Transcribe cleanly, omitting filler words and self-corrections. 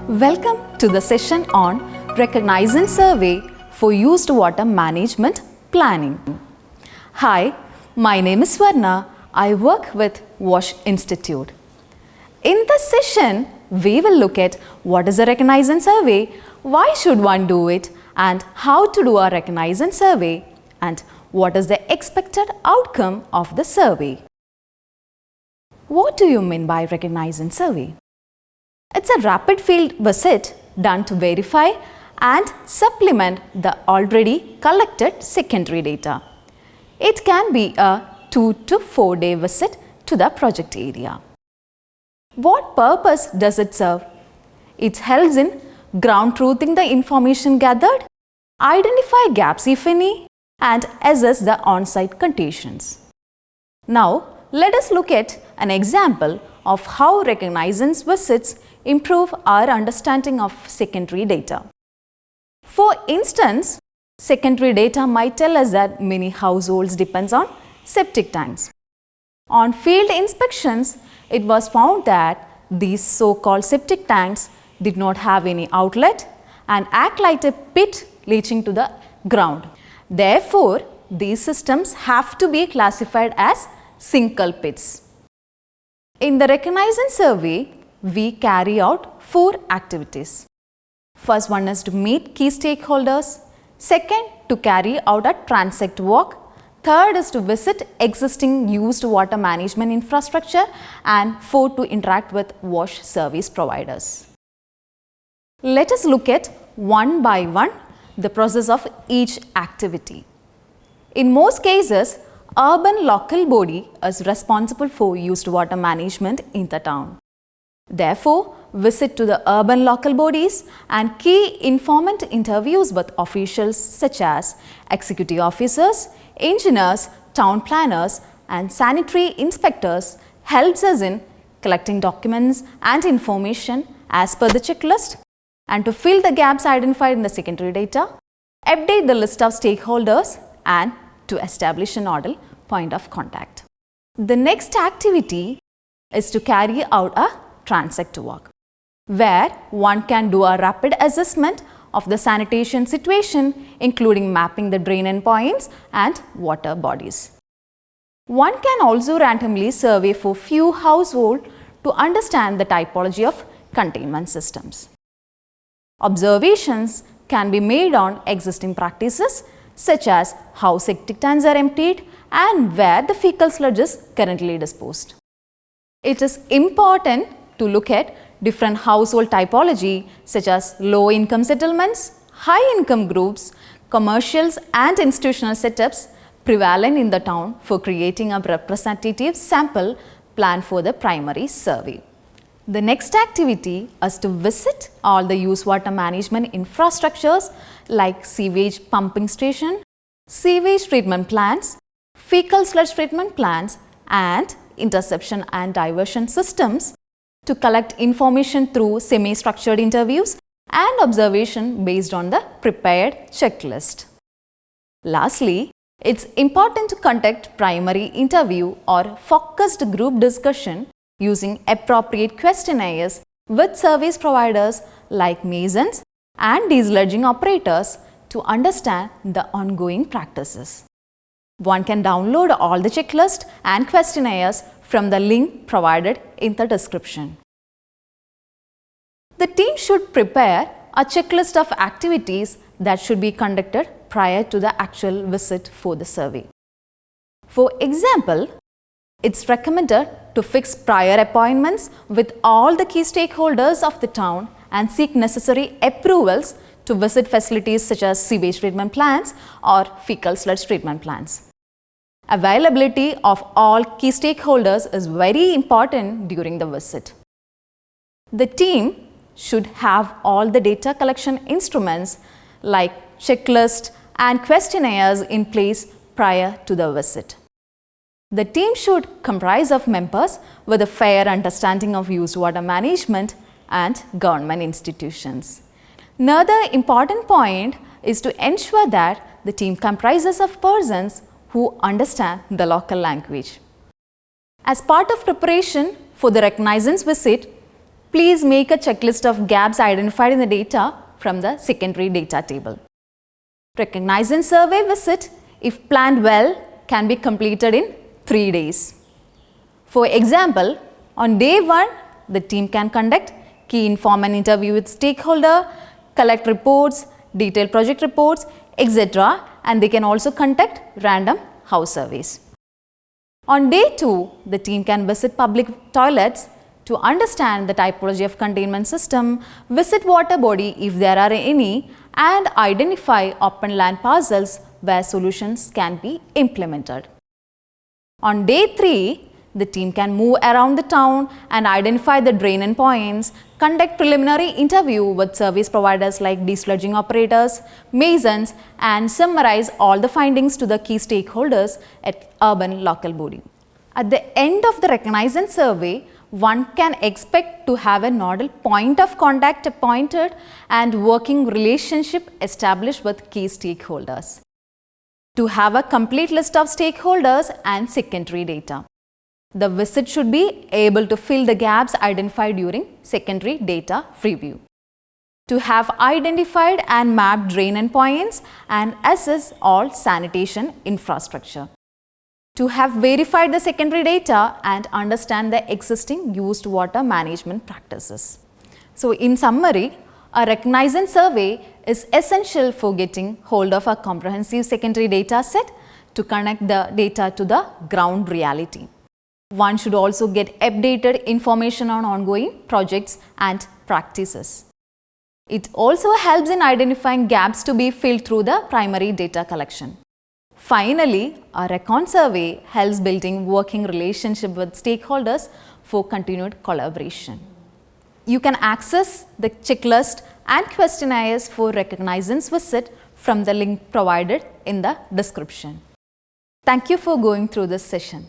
Welcome to the session on Reconnaissance Survey for Used Water Management Planning. Hi, my name is Swarna. I work with WASH Institute. In this session, we will look at what is a Reconnaissance Survey, why should one do it, and how to do a Reconnaissance Survey, and what is the expected outcome of the survey. What do you mean by Reconnaissance Survey? It's a rapid field visit done to verify and supplement the already collected secondary data. It can be a 2 to 4 day visit to the project area. What purpose does it serve? It helps in ground truthing the information gathered, identify gaps if any, and assess the on-site conditions. Now, let us look at an example of how reconnaissance visits improve our understanding of secondary data. For instance, secondary data might tell us that many households depend on septic tanks. On field inspections, it was found that these so-called septic tanks did not have any outlet and act like a pit leaching to the ground. Therefore, these systems have to be classified as single pits. In the Reconnaissance Survey, we carry out 4 activities. First one is to meet key stakeholders. Second, to carry out a transect walk. Third is to visit existing used water management infrastructure. And fourth, to interact with WASH service providers. Let us look at one by one the process of each activity. In most cases, urban local body is responsible for used water management in the town. Therefore, visit to the urban local bodies and key informant interviews with officials such as executive officers, engineers, town planners and sanitary inspectors helps us in collecting documents and information as per the checklist and to fill the gaps identified in the secondary data, update the list of stakeholders and to establish a nodal point of contact. The next activity is to carry out a transect walk, where one can do a rapid assessment of the sanitation situation, including mapping the drain endpoints and water bodies. One can also randomly survey for few households to understand the typology of containment systems. Observations can be made on existing practices such as how septic tanks are emptied and where the fecal sludge is currently disposed. It is important to look at different household typology such as low income settlements, high income groups, commercials and institutional setups prevalent in the town for creating a representative sample plan for the primary survey. The next activity is to visit all the used water management infrastructures like sewage pumping station, sewage treatment plants, fecal sludge treatment plants and interception and diversion systems to collect information through semi-structured interviews and observation based on the prepared checklist. Lastly, it's important to conduct primary interview or focused group discussion using appropriate questionnaires with service providers like masons and desludging operators to understand the ongoing practices. One can download all the checklist and questionnaires from the link provided in the description. The team should prepare a checklist of activities that should be conducted prior to the actual visit for the survey. For example, it's recommended to fix prior appointments with all the key stakeholders of the town and seek necessary approvals to visit facilities such as sewage treatment plants or fecal sludge treatment plants. Availability of all key stakeholders is very important during the visit. The team should have all the data collection instruments like checklist and questionnaires in place prior to the visit. The team should comprise of members with a fair understanding of used water management and government institutions. Another important point is to ensure that the team comprises of persons who understand the local language. As part of preparation for the reconnaissance visit, Please make a checklist of gaps identified in the data from the secondary data table. Reconnaissance survey visit, if planned well, can be completed in 3 days. For example, on day 1, the team can conduct key informant interview with stakeholder, collect reports, detailed project reports, etc. and they can also conduct random house surveys. On day 2, the team can visit public toilets to understand the typology of containment system, visit water body if there are any, and identify open land parcels where solutions can be implemented. On day 3, the team can move around the town and identify the drain end points, conduct preliminary interview with service providers like desludging operators, masons, and summarize all the findings to the key stakeholders at urban local body. At the end of the Reconnaissance survey, one can expect to have a nodal point of contact appointed and working relationship established with key stakeholders. To have a complete list of stakeholders and secondary data. The visit should be able to fill the gaps identified during secondary data review. To have identified and mapped drain end points and assess all sanitation infrastructure. To have verified the secondary data and understand the existing used water management practices. So, in summary, a Reconnaissance survey is essential for getting hold of a comprehensive secondary data set to connect the data to the ground reality. One should also get updated information on ongoing projects and practices. It also helps in identifying gaps to be filled through the primary data collection. Finally, a Recon survey helps building working relationship with stakeholders for continued collaboration. You can access the checklist and questionnaires for Reconnaissance visit from the link provided in the description. Thank you for going through this session.